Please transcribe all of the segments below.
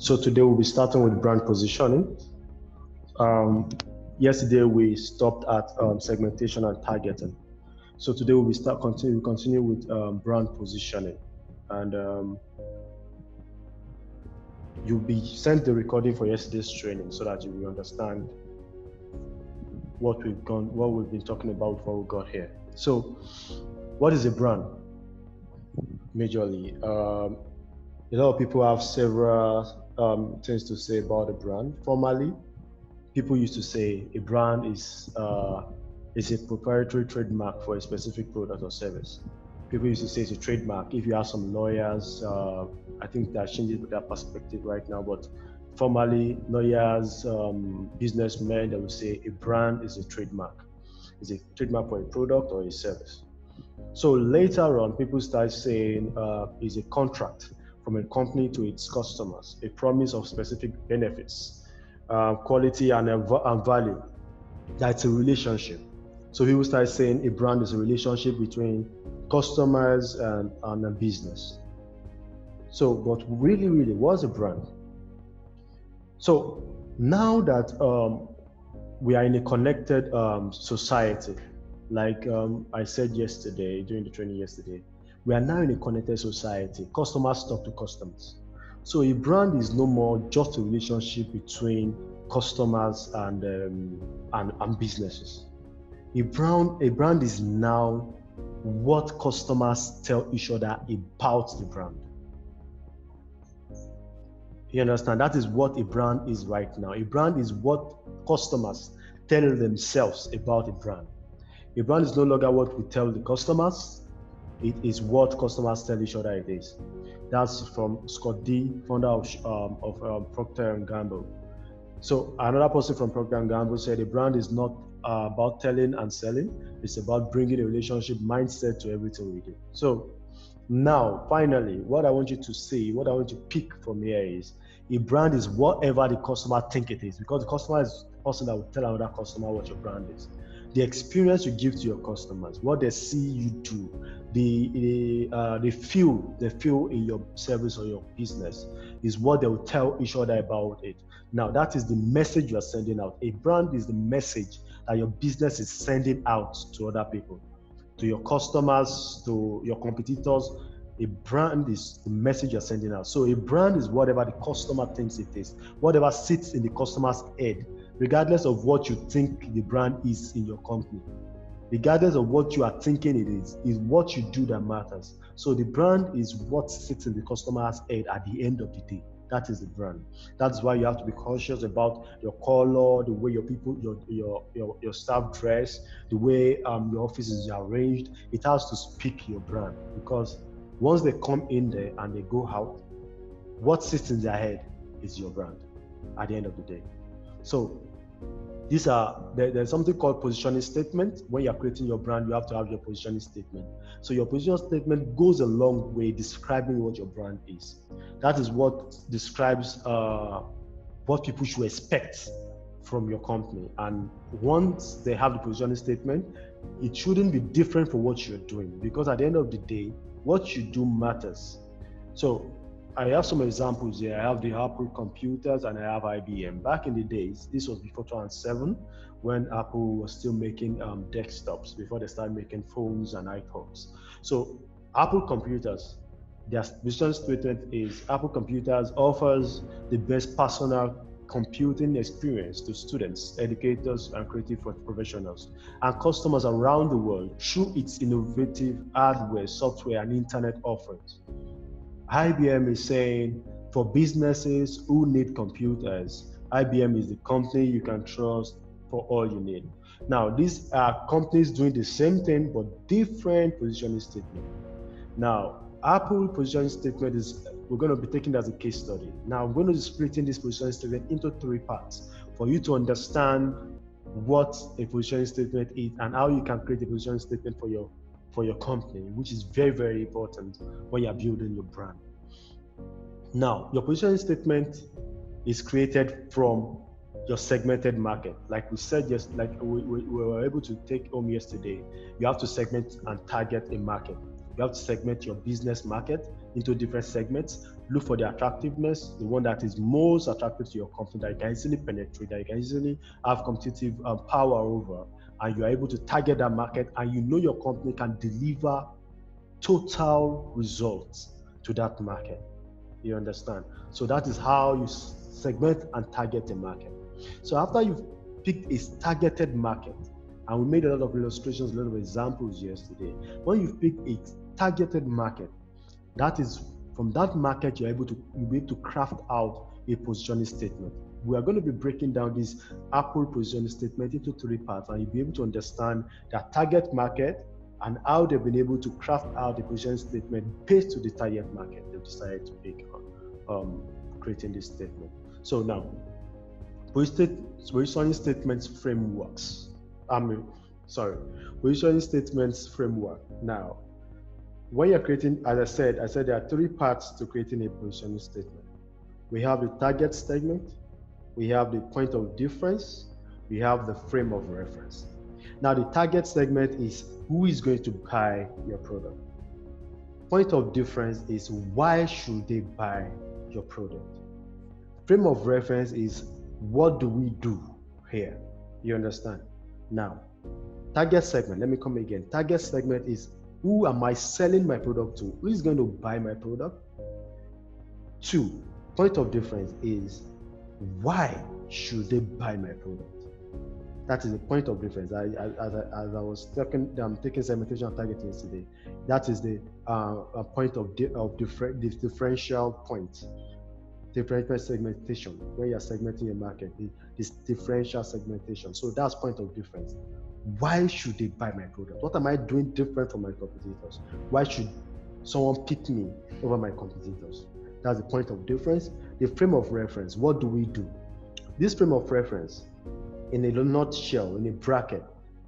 So today we'll be starting with brand positioning. Yesterday we stopped at segmentation and targeting. So today we'll continue with brand positioning, and you'll be sent the recording for yesterday's training so that you will understand what we've been talking about before we got here. So, what is a brand? Majorly, a lot of people have several things to say about a brand. Formerly, people used to say a brand is a proprietary trademark for a specific product or service. People used to say it's a trademark. If you have some lawyers, I think that changes their perspective right now. But formerly, lawyers, businessmen, they would say a brand is a trademark. It's a trademark for a product or a service. So later on, people start saying it's a contract from a company to its customers, a promise of specific benefits, quality and value. That's a relationship. So people start saying a brand is a relationship between customers and a business. So, but really, what's a brand? So now that we are in a connected society, like I said yesterday, during the training yesterday, we are now in a connected society. Customers talk to customers. So a brand is no more just a relationship between customers and businesses. A brand is now what customers tell each other about the brand. You understand? That is what a brand is right now. A brand is what customers tell themselves about a brand. A brand is no longer what we tell the customers. It is what customers tell each other it is. That's from Scott D, founder of Procter & Gamble. So another person from Procter & Gamble said a brand is not about telling and selling. It's about bringing a relationship mindset to everything we do. So now, finally, what I want you to see, what I want you to pick from here is a brand is whatever the customer think it is, because the customer is the person that will tell another customer what your brand is. The experience you give to your customers, what they see you do, the feel in your service or your business is what they will tell each other about it. Now, that is the message you are sending out. A brand is the message that your business is sending out to other people, to your customers, to your competitors. A brand is the message you're sending out. So a brand is whatever the customer thinks it is, whatever sits in the customer's head, regardless of what you think the brand is in your company. Regardless of what you are thinking it is what you do that matters. So the brand is what sits in the customer's head at the end of the day. That is the brand. That's why you have to be conscious about your color, the way your people, your staff dress, the way your office is arranged. It has to speak your brand, because once they come in there and they go out, what sits in their head is your brand at the end of the day. So there's something called positioning statement. When you're creating your brand, you have to have your positioning statement. So your positioning statement goes a long way describing what your brand is. That is what describes what people should expect from your company. And once they have the positioning statement, it shouldn't be different from what you're doing, because at the end of the day, what you do matters. So I have some examples here. I have the Apple computers and I have IBM. Back in the days, this was before 2007, when Apple was still making desktops, before they started making phones and iPods. So Apple computers, their vision statement is Apple computers offers the best personal computing experience to students, educators, and creative professionals, and customers around the world through its innovative hardware, software, and internet offerings. IBM is saying, for businesses who need computers, IBM is the company you can trust for all you need. Now, these are companies doing the same thing, but different positioning statement. Now, Apple positioning statement is, we're going to be taking as a case study. Now, I'm going to be splitting this positioning statement into 3 parts for you to understand what a positioning statement is and how you can create a positioning statement for your company, which is very, very important when you're building your brand. Now, your positioning statement is created from your segmented market. Like we said, just like we were able to take home yesterday, you have to segment and target a market. You You have to segment your business market into different segments. Look for the attractiveness, the one that is most attractive to your company, that you can easily penetrate, that you can easily have competitive power over, and you are able to target that market, and you know your company can deliver total results to that market. You understand? So that is how you segment and target a market. So after you've picked a targeted market, and we made a lot of illustrations, a lot of examples yesterday. When you've picked a targeted market, that is from that market you'll be able to craft out a positioning statement. We are going to be breaking down this Apple positioning statement into 3 parts, and you'll be able to understand their target market and how they've been able to craft out the positioning statement based to the target market they've decided to pick creating this statement. So now, positioning statements frameworks. Positioning statements framework. Now, when you're creating, as I said there are 3 parts to creating a positioning statement. We have the target segment, we have the point of difference, we have the frame of reference. Now, the target segment is who is going to buy your product. Point of difference is why should they buy your product. Frame of reference is what do we do here. You understand? Now, target segment, let me come again. Target segment is who am I selling my product to? Who is going to buy my product? 2, point of difference is why should they buy my product? That is the point of difference. As I was taking segmentation and targeting yesterday, that is the point of differential point. Differential segmentation, when you're segmenting your market, this differential segmentation. So that's point of difference. Why should they buy my product? What am I doing different from my competitors? Why should someone pick me over my competitors? That's the point of difference. The frame of reference, what do we do? This frame of reference, in a nutshell, in a bracket,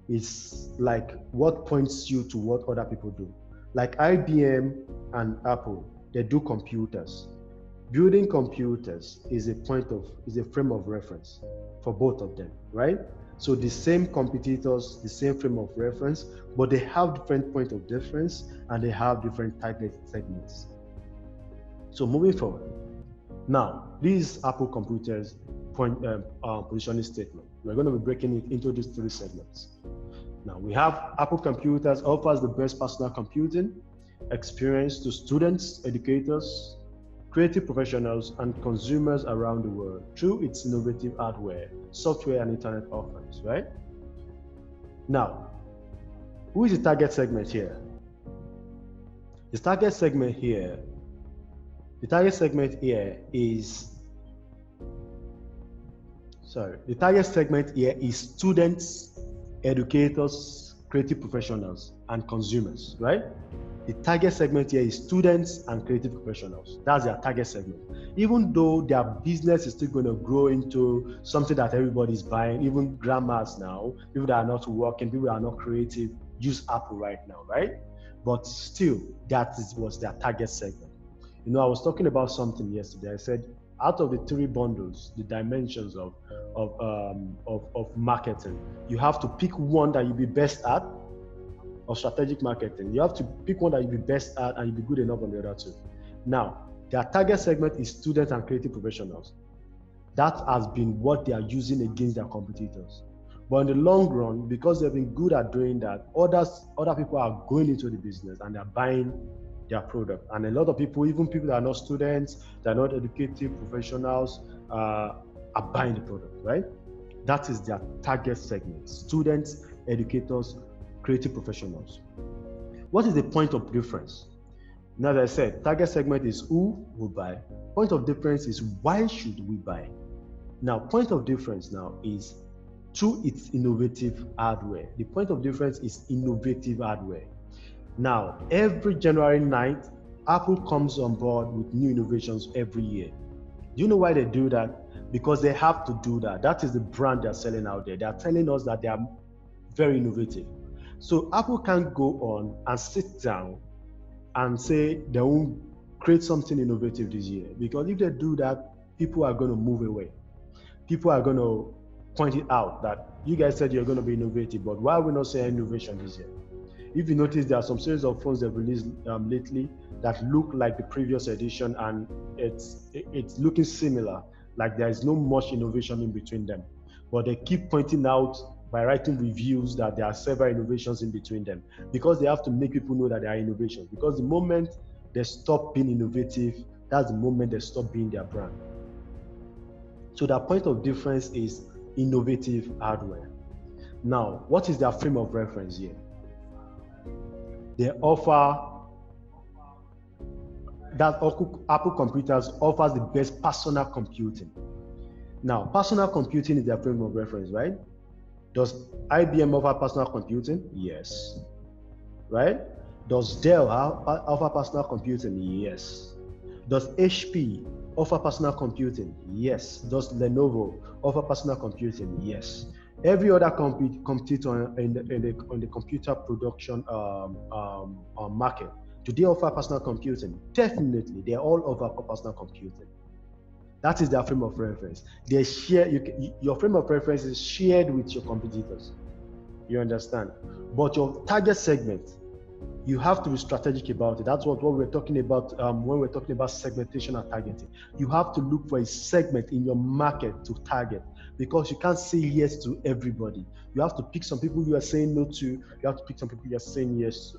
is like what points you to what other people do. Like IBM and Apple, they do computers. Building computers is a frame of reference for both of them, right? So the same competitors, the same frame of reference, but they have different point of difference and they have different target segments. So moving forward, now this Apple computers positioning statement. We're going to be breaking it into these 3 segments. Now we have Apple computers offers the best personal computing experience to students, educators, creative professionals, and consumers around the world through its innovative hardware, software, and internet offerings, right? Now, who is the target segment here? The target segment here is students, educators, creative professionals, and consumers, right? The target segment here is students and creative professionals. That's their target segment. Even though their business is still going to grow into something that everybody's buying, even grandmas now, people that are not working, people that are not creative, use Apple right now, right? But still, was their target segment. You know, I was talking about something yesterday. I said, out of the 3 bundles, the dimensions of marketing, you have to pick one that you'll be best at, of strategic marketing. You have to pick one that you'll be best at and you'll be good enough on the other 2. Now, their target segment is students and creative professionals. That has been what they are using against their competitors. But in the long run, because they've been good at doing that, other people are going into the business and they're buying their product. And a lot of people, even people that are not students, they're not educative professionals, are buying the product, right? That is their target segment: students, educators, creative professionals. What is the point of difference? Now, as I said, target segment is who will buy. Point of difference is why should we buy? Now, point of difference now is through its innovative hardware. The point of difference is innovative hardware. Now, every January 9th, Apple comes on board with new innovations every year. Do you know why they do that? Because they have to do that. That is the brand they're selling out there. They're telling us that they are very innovative. So Apple can't go on and sit down and say they won't create something innovative this year, because if they do that, people are going to move away. People are going to point it out that you guys said you're going to be innovative, but why are we not saying innovation this year? If you notice, there are some series of phones they've released lately that look like the previous edition, and it's looking similar, like there is no much innovation in between them. But they keep pointing out by writing reviews that there are several innovations in between them, because they have to make people know that there are innovations. Because the moment they stop being innovative, that's the moment they stop being their brand. So their point of difference is innovative hardware. Now, what is their frame of reference here? They offer that Apple Computers offers the best personal computing. Now, personal computing is their frame of reference, right? Does IBM offer personal computing? Yes. Right? Does Dell offer personal computing? Yes. Does HP offer personal computing? Yes. Does Lenovo offer personal computing? Yes. Every other competitor in the computer production market, do they offer personal computing? Definitely, they all offer personal computing. That is their frame of reference. They share your frame of reference is shared with your competitors. You understand? But your target segment, you have to be strategic about it. That's what we're talking about when we're talking about segmentation and targeting. You have to look for a segment in your market to target, because you can't say yes to everybody. You have to pick some people you are saying no to. You have to pick some people you are saying yes to.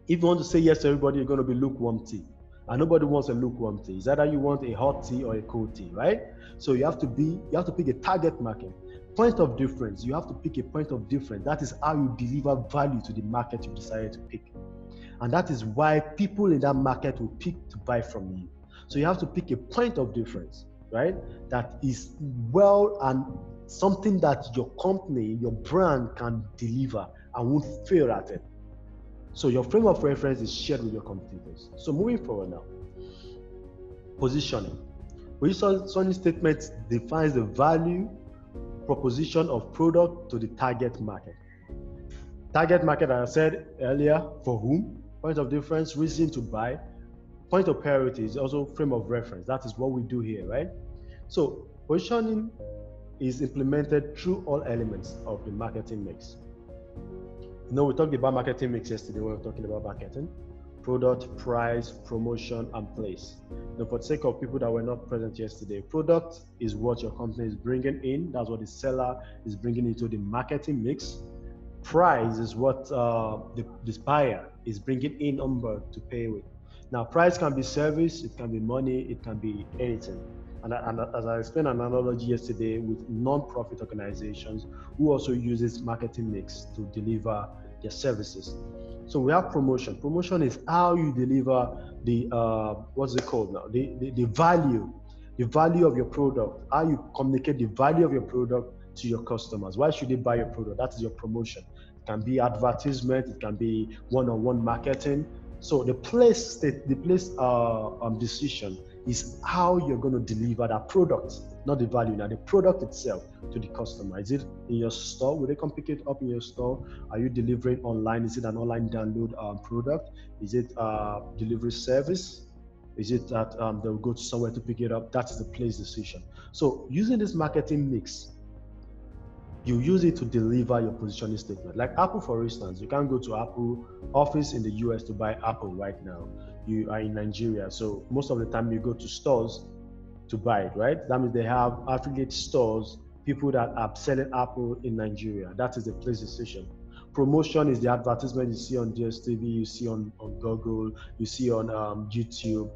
If you want to say yes to everybody, you're going to be lukewarm tea. And nobody wants a lukewarm tea. It's either you want a hot tea or a cold tea, right? So you have to pick a target market. Point of difference. You have to pick a point of difference. That is how you deliver value to the market you decided to pick. And that is why people in that market will pick to buy from you. So you have to pick a point of difference, right? That is well and something that your company, your brand can deliver and won't fail at it. So your frame of reference is shared with your competitors. So moving forward now, positioning. Positioning statement defines the value proposition of product to the target market. Target market, as I said earlier, for whom? Point of difference, reason to buy. Point of priority is also frame of reference. That is what we do here, right? So positioning is implemented through all elements of the marketing mix. You know, we talked about marketing mix yesterday when we were talking about marketing. Product, price, promotion, and place. Now, for the sake of people that were not present yesterday, product is what your company is bringing in. That's what the seller is bringing into the marketing mix. Price is what the buyer is bringing in on board to pay with. Now, price can be service, it can be money, it can be anything. And as I explained an analogy yesterday with non-profit organizations who also uses marketing mix to deliver their services. So we have promotion. Promotion is how you deliver the what's it called now? The value of your product. How you communicate the value of your product to your customers. Why should they buy your product? That is your promotion. It can be advertisement. It can be one-on-one marketing. So the place decision is how you're going to deliver that product, not the value. Now, the product itself to the customer. Is it in your store? Will they come pick it up in your store? Are you delivering online? Is it an online download product? Is it delivery service? Is it that they'll go to somewhere to pick it up? That's the place decision. So using this marketing mix, you use it to deliver your positioning statement. Like Apple, for instance, you can't go to Apple office in the US to buy Apple right now. You are in Nigeria, so most of the time you go to stores to buy it, right? That means they have affiliate stores, people that are selling Apple in Nigeria. That is the place decision. Promotion is the advertisement you see on DSTV, you see on Google, you see on YouTube.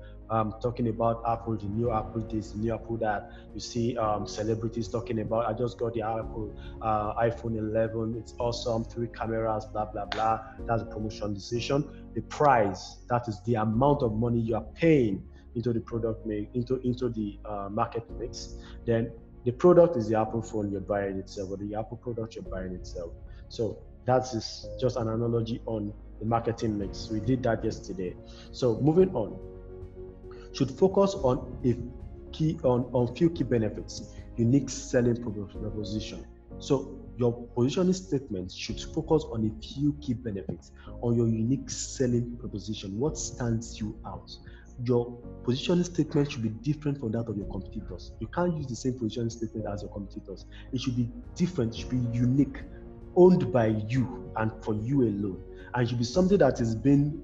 Talking about Apple, the new Apple this, the new Apple that. You see celebrities talking about, I just got the Apple iPhone 11, it's awesome, 3 cameras, blah, blah, blah. That's a promotion decision. The price, that is the amount of money you are paying into the product, into the market mix. Then the product is the Apple phone you're buying itself, or the Apple product you're buying itself. So that's just an analogy on the marketing mix. We did that yesterday. So moving on, should focus on few key benefits, unique selling proposition. So your positioning statement should focus on a few key benefits, on your unique selling proposition. What stands you out? Your positioning statement should be different from that of your competitors. You can't use the same positioning statement as your competitors. It should be different, it should be unique. owned by you and for you alone, and should be something that is being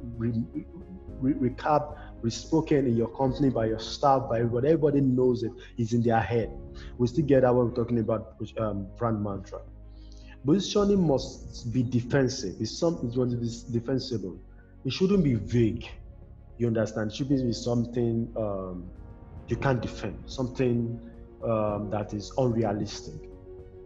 spoken in your company by your staff, by everybody. Everybody knows it. It's in their head. We still get that when we're talking about brand mantra. Positioning must be defensive. It's going to be defensible. It shouldn't be vague. You understand? It should be something you can't defend, something that is unrealistic.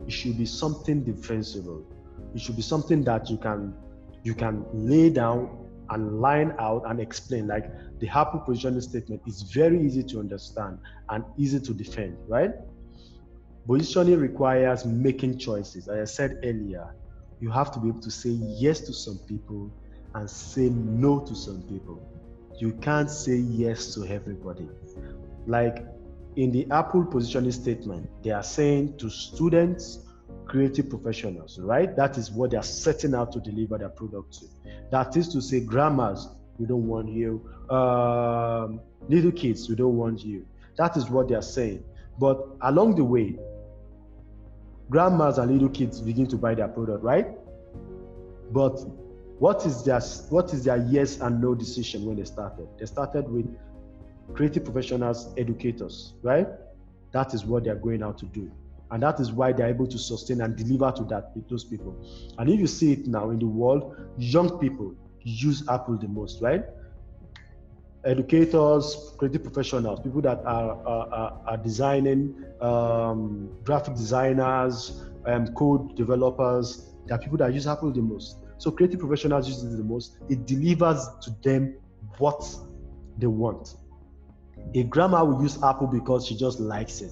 It should be something defensible. It should be something that you can lay down and line out and explain. Like the Apple positioning statement is very easy to understand and easy to defend, right? Positioning requires making choices. As I said earlier, you have to be able to say yes to some people and say no to some people. You can't say yes to everybody. Like in the Apple positioning statement, they are saying to students, creative professionals, right? That is what they are setting out to deliver their product to. That is to say, grammars, we don't want you. Little kids, we don't want you. That is what they are saying. But along the way, grandmas and little kids begin to buy their product, right? But what is their yes and no decision when they started? They started with creative professionals, educators, right? That is what they're going out to do. And that is why they're able to sustain and deliver to those people. And if you see it now in the world, young people use Apple the most, right? Educators, creative professionals, people that are designing, graphic designers, code developers, there are people that use Apple the most. So creative professionals use it the most. It delivers to them what they want. A grandma will use Apple because she just likes it,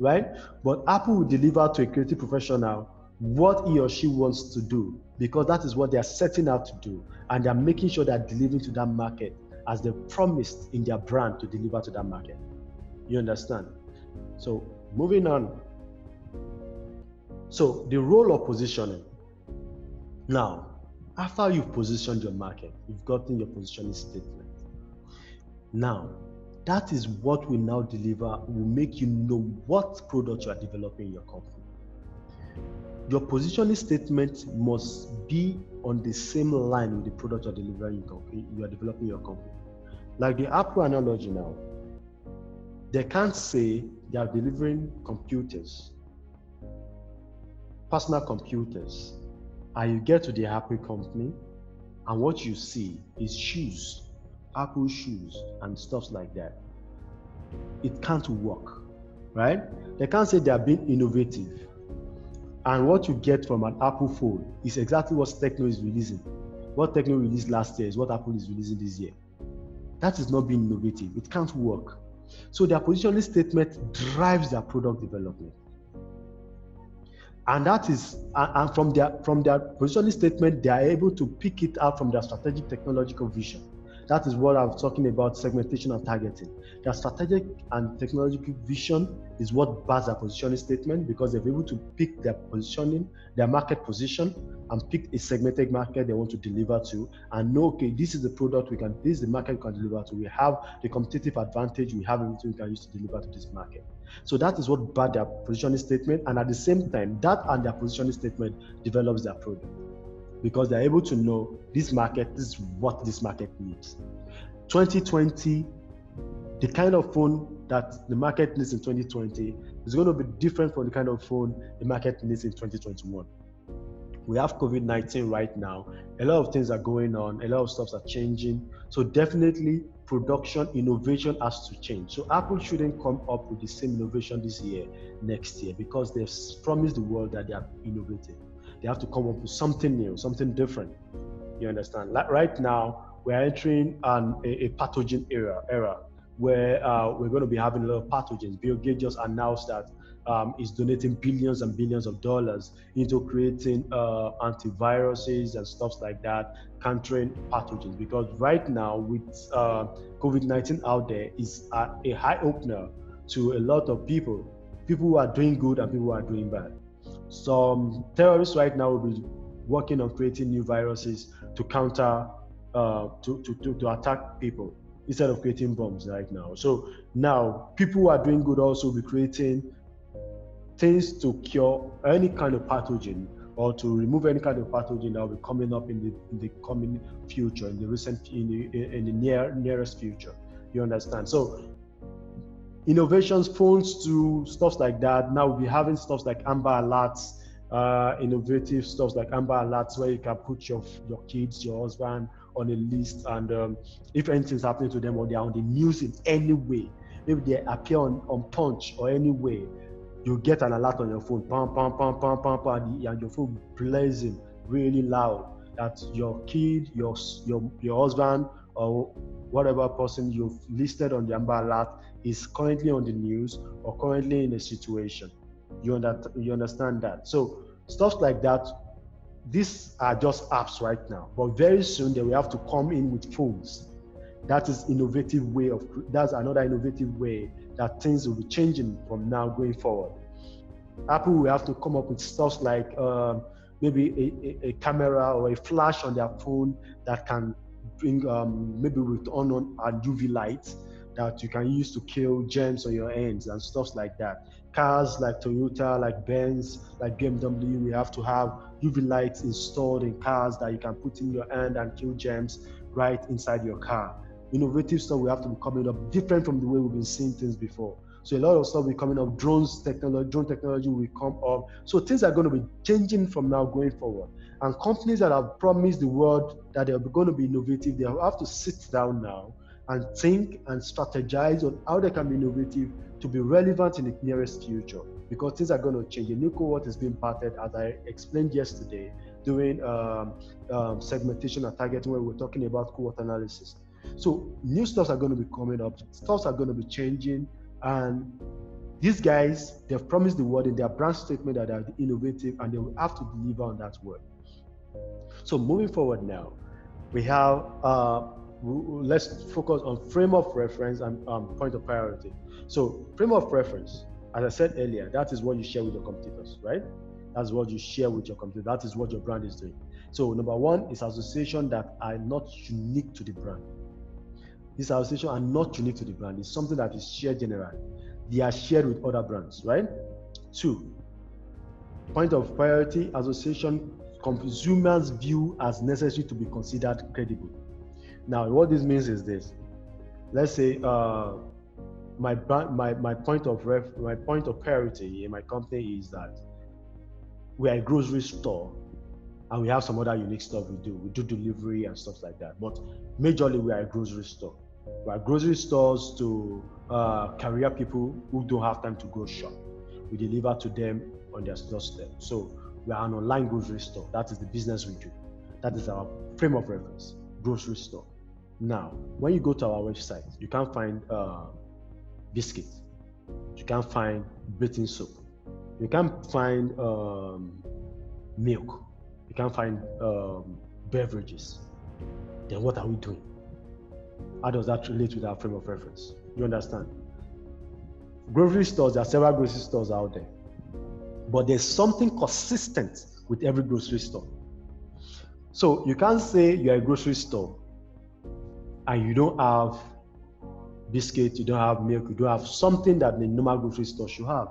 right? But Apple will deliver to a creative professional what he or she wants to do, because that is what they are setting out to do, and they're making sure they're delivering to that market as they promised in their brand to deliver to that market. You understand? So moving on. So the role of positioning. Now, after you've positioned your market, you've gotten your positioning statement. Now, that is what will now deliver, will make you know what product you are developing in your company. Your positioning statement must be on the same line with the product you are developing your company. Like the Apple analogy now, they can't say they are delivering computers, personal computers, and you get to the Apple company, and what you see is shoes, Apple shoes, and stuff like that. It can't work, right? They can't say they are being innovative, and what you get from an Apple phone is exactly what Techno is releasing. What Techno released last year is what Apple is releasing this year. That is not being innovative. It can't work. So their positioning statement drives their product development. And that is, and from their positioning statement, they are able to pick it out from their strategic technological vision. That is what I'm talking about, segmentation and targeting. Their strategic and technological vision is what backs their positioning statement, because they're able to pick their positioning, their market position, and pick a segmented market they want to deliver to, and know, okay, this is the product this is the market we can deliver to. We have the competitive advantage, we have everything we can use to deliver to this market. So that is what backs their positioning statement, and at the same time, that and their positioning statement develops their product, because they're able to know this market, this is what this market needs. 2020, the kind of phone that the market needs in 2020 is going to be different from the kind of phone the market needs in 2021. We have COVID-19 right now. A lot of things are going on. A lot of stuff are changing. So definitely production, innovation has to change. So Apple shouldn't come up with the same innovation this year, next year, because they've promised the world that they are innovative. They have to come up with something new, something different. You understand? Like right now, we're entering a pathogen era where we're going to be having a lot of pathogens. Bill Gates just announced that is donating billions and billions of dollars into creating antiviruses and stuff like that, countering pathogens. Because right now, with COVID-19 out there, is a high opener to a lot of people who are doing good and people who are doing bad. Some terrorists right now will be working on creating new viruses to counter, to attack people instead of creating bombs right now. So now people who are doing good also will be creating things to cure any kind of pathogen or to remove any kind of pathogen that will be coming up in the coming future, in the nearest future. You understand? So innovations, phones to stuff like that. Now we'll be having stuff like Amber Alerts, innovative stuff like Amber Alerts, where you can put your kids, your husband on a list, and if anything's happening to them or they're on the news in any way, maybe they appear on Punch or any way, you get an alert on your phone, pam, pam, pam, pam, pam, pam, and your phone blazing really loud that your kid, your husband, or whatever person you've listed on the Amber Alert is currently on the news or currently in a situation. You understand that? So stuff like that, these are just apps right now, but very soon they will have to come in with phones. That is that's another innovative way that things will be changing from now going forward. Apple will have to come up with stuff like maybe a camera or a flash on their phone that can bring maybe with on a UV light that you can use to kill germs on your hands and stuff like that. Cars like Toyota, like Benz, like BMW, we have to have UV lights installed in cars that you can put in your hand and kill germs right inside your car. Innovative stuff we have to be coming up different from the way we've been seeing things before. So a lot of stuff will be coming up. Drone technology will come up. So things are going to be changing from now going forward. And companies that have promised the world that they're going to be innovative, they have to sit down now and think and strategize on how they can be innovative to be relevant in the nearest future, because things are going to change. A new cohort is being parted, as I explained yesterday, doing segmentation and targeting, where we're talking about cohort analysis. So new stuff are going to be coming up, stuff are going to be changing, and these guys, they've promised the world in their brand statement that they're innovative, and they will have to deliver on that word. So moving forward now, we have let's focus on frame of reference and point of priority. So frame of reference, as I said earlier, that is what you share with your competitors, right? That's what you share with your competitor. That is what your brand is doing. So number one is association that are not unique to the brand. These associations are not unique to the brand. It's something that is shared generally. They are shared with other brands, right? Two, point of priority, association consumers view as necessary to be considered credible. Now, what this means is this. Let's say my point of priority in my company is that we are a grocery store, and we have some other unique stuff we do. We do delivery and stuff like that. But majorly, we are a grocery store. We are grocery stores to career people who don't have time to go shop. We deliver to them on their doorstep. So we are an online grocery store. That is the business we do. That is our frame of reference, grocery store. Now, when you go to our website, you can't find biscuits. You can't find bathing soap. You can't find milk. You can't find beverages. Then what are we doing? How does that relate with our frame of reference? You understand? Grocery stores, there are several grocery stores out there, but there's something consistent with every grocery store. So you can't say you're a grocery store and you don't have biscuits, you don't have milk, you don't have something that the normal grocery store should have.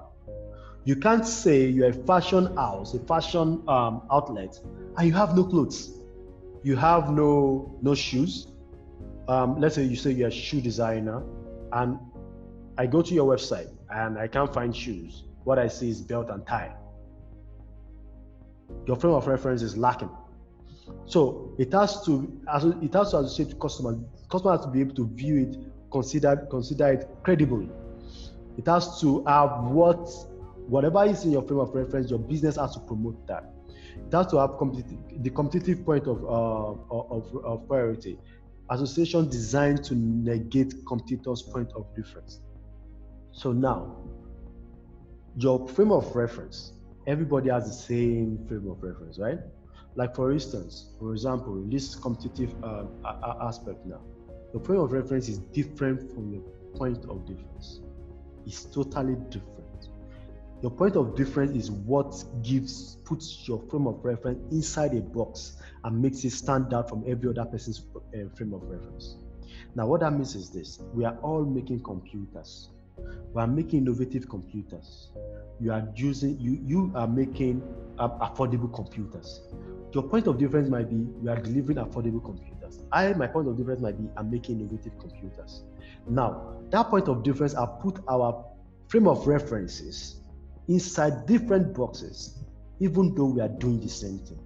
You can't say you're a fashion house, a fashion outlet, and you have no clothes. You have no shoes. Let's say you're a shoe designer, and I go to your website and I can't find shoes. What I see is belt and tie. Your frame of reference is lacking. So it has to associate to customers. Customers have to be able to view it, consider it credibly. It has to have whatever is in your frame of reference. Your business has to promote that. It has to have the competitive point of priority. Association designed to negate competitors' point of difference. So now, your frame of reference, everybody has the same frame of reference, right? Like for example, in this competitive aspect now, the frame of reference is different from your point of difference. It's totally different. Your point of difference is what puts your frame of reference inside a box and makes it stand out from every other person's frame of reference. Now, what that means is this: we are all making computers. We are making innovative computers. You are making affordable computers. Your point of difference might be we are delivering affordable computers. My point of difference might be I'm making innovative computers. Now, that point of difference, I put our frame of references inside different boxes, even though we are doing the same thing.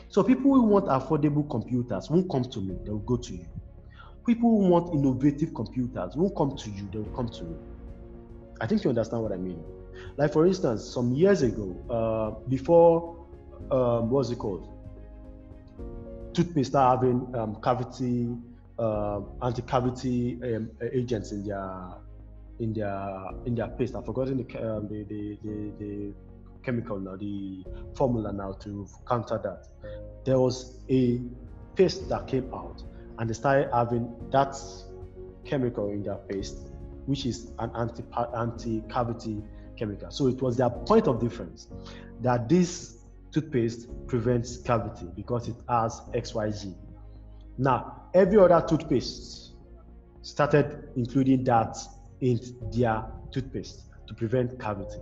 So people who want affordable computers won't come to me, they will go to you. People who want innovative computers won't come to you, they will come to me. I think you understand what I mean. Like for instance, some years ago, before what's it called? Toothpaste start having anti-cavity agents in their paste. I've forgotten the chemical now, the formula now to counter that. There was a paste that came out, and they started having that chemical in their paste, which is an anti-cavity chemical. So it was their point of difference that this toothpaste prevents cavity because it has XYZ. Now, every other toothpaste started including that in their toothpaste to prevent cavity.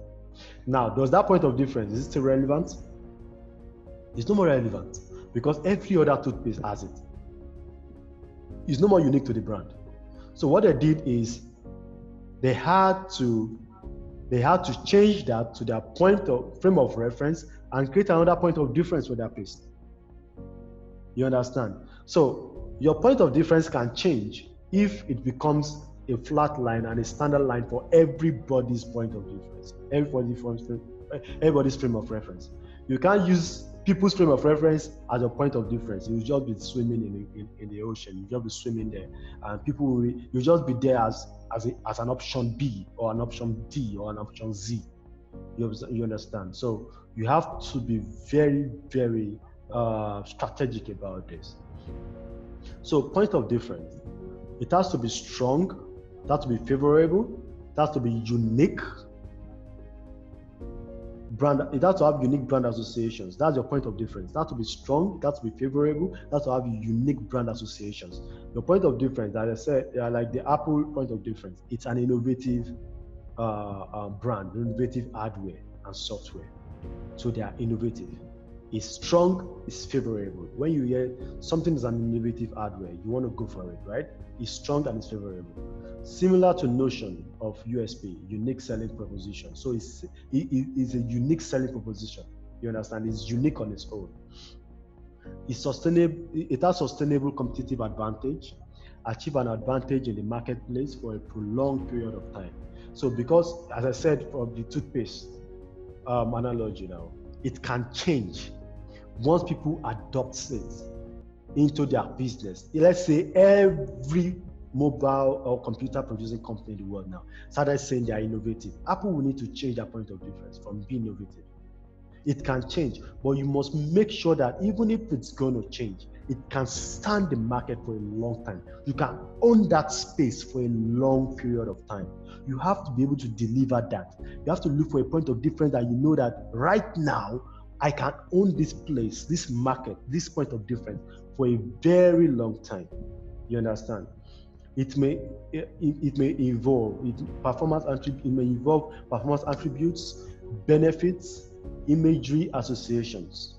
Now, does that point of difference, is it still relevant? It's no more relevant because every other toothpaste has it. It's no more unique to the brand. So what they did is they had to change that to their frame of reference and create another point of difference for their paste. You understand? So your point of difference can change if it becomes a flat line and a standard line for everybody's point of difference, everybody's frame of reference. You can't use people's frame of reference as a point of difference. You'll just be swimming in the ocean. You'll just be swimming there, and you'll just be there as an option B or an option D or an option Z. You understand? So you have to be very, very strategic about this. So point of difference, it has to be strong, it has to be favorable, it has to be unique. It has to have unique brand associations. That's your point of difference. It has to be strong, it has to be favorable, it has to have unique brand associations. Your point of difference, as I said, like the Apple point of difference, it's an innovative brand, innovative hardware and software. So they are innovative. It's strong, it's favorable. When you hear something is an innovative hardware, you want to go for it, right? It's strong and it's favorable. Similar to notion of USP, unique selling proposition. So it's a unique selling proposition. You understand? It's unique on its own. It's sustainable. It has sustainable competitive advantage. Achieve an advantage in the marketplace for a prolonged period of time. So because, as I said, from the toothpaste analogy now, it can change once people adopt it into their business. Let's say every mobile or computer producing company in the world now started saying they are innovative. Apple will need to change their point of difference from being innovative. It can change, but you must make sure that even if it's going to change, it can stand the market for a long time. You can own that space for a long period of time. You have to be able to deliver that. You have to look for a point of difference that you know that right now, I can own this place, this market, this point of difference for a very long time. You understand? It may involve performance attributes, benefits, imagery associations.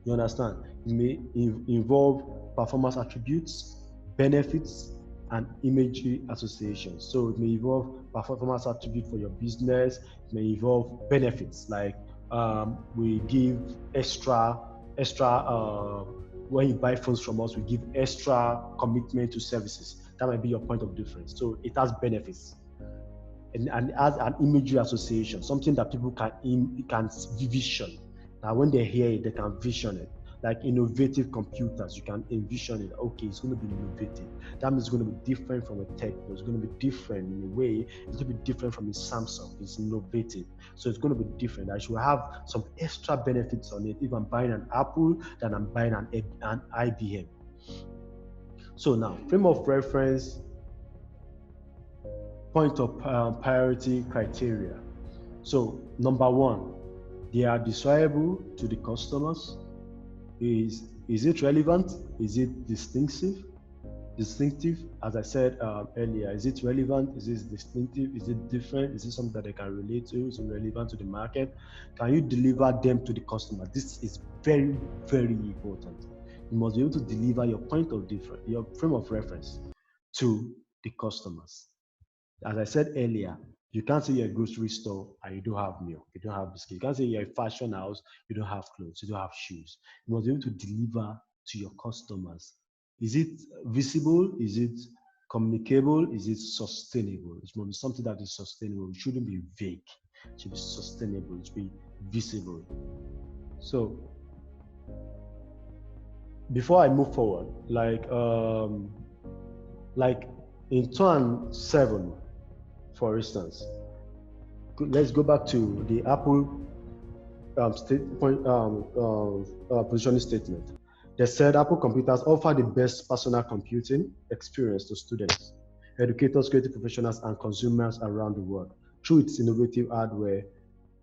You understand? It may involve performance attributes, benefits, and imagery associations. So it may involve performance attribute for your business. It may involve benefits like we give extra when you buy phones from us, we give extra commitment to services. That might be your point of difference. So it has benefits. And it has an imagery association, something that people can vision. Now when they hear it, they can vision it. Like innovative computers, you can envision it. Okay, it's going to be innovative. That means it's going to be different from a tech. It's going to be different in a way. It's going to be different from a Samsung. It's innovative. So it's going to be different. I should have some extra benefits on it if I'm buying an Apple than I'm buying an IBM. So now, frame of reference, point of priority criteria. So number one, they are desirable to the customers. Is it relevant? Is it distinctive? Distinctive, as I said earlier, is it relevant? Is it distinctive? Is it different? Is it something that they can relate to? Is it relevant to the market? Can you deliver them to the customer? This is very, very important. You must be able to deliver your point of difference, your frame of reference to the customers. As I said earlier, you can't say you're a grocery store and you don't have milk, you don't have biscuit. You can't say you're a fashion house, you don't have clothes, you don't have shoes. You must be able to deliver to your customers. Is it visible? Is it communicable? Is it sustainable? It must be something that is sustainable. It shouldn't be vague. It should be sustainable. It should be visible. So before I move forward, like in turn 7, for instance, let's go back to the Apple positioning statement. They said Apple computers offer the best personal computing experience to students, educators, creative professionals, and consumers around the world through its innovative hardware,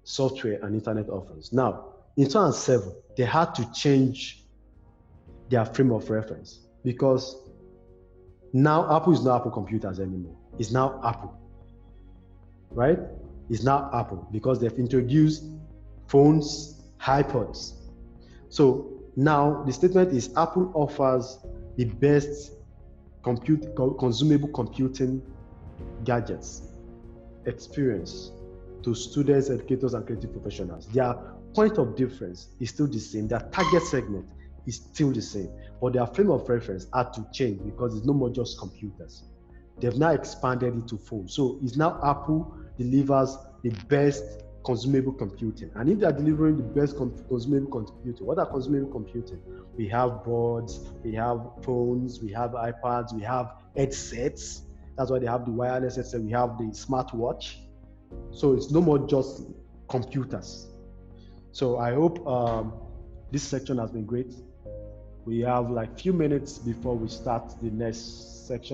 software, and internet offerings. Now, in 2007, they had to change their frame of reference because now Apple is not Apple computers anymore. It's now Apple, right? It's now Apple because they've introduced phones, iPods. So now the statement is Apple offers the best consumable computing gadgets experience to students, educators, and creative professionals. Their point of difference is still the same. Their target segment is still the same, but their frame of reference had to change because it's no more just computers. They've now expanded it to phones. So it's now Apple delivers the best consumable computing. And if they are delivering the best consumable computing, what are consumable computing? We have boards, we have phones, we have iPads, we have headsets. That's why they have the wireless headset. We have the smartwatch. So it's no more just computers. So I hope this section has been great. We have like few minutes before we start the next section.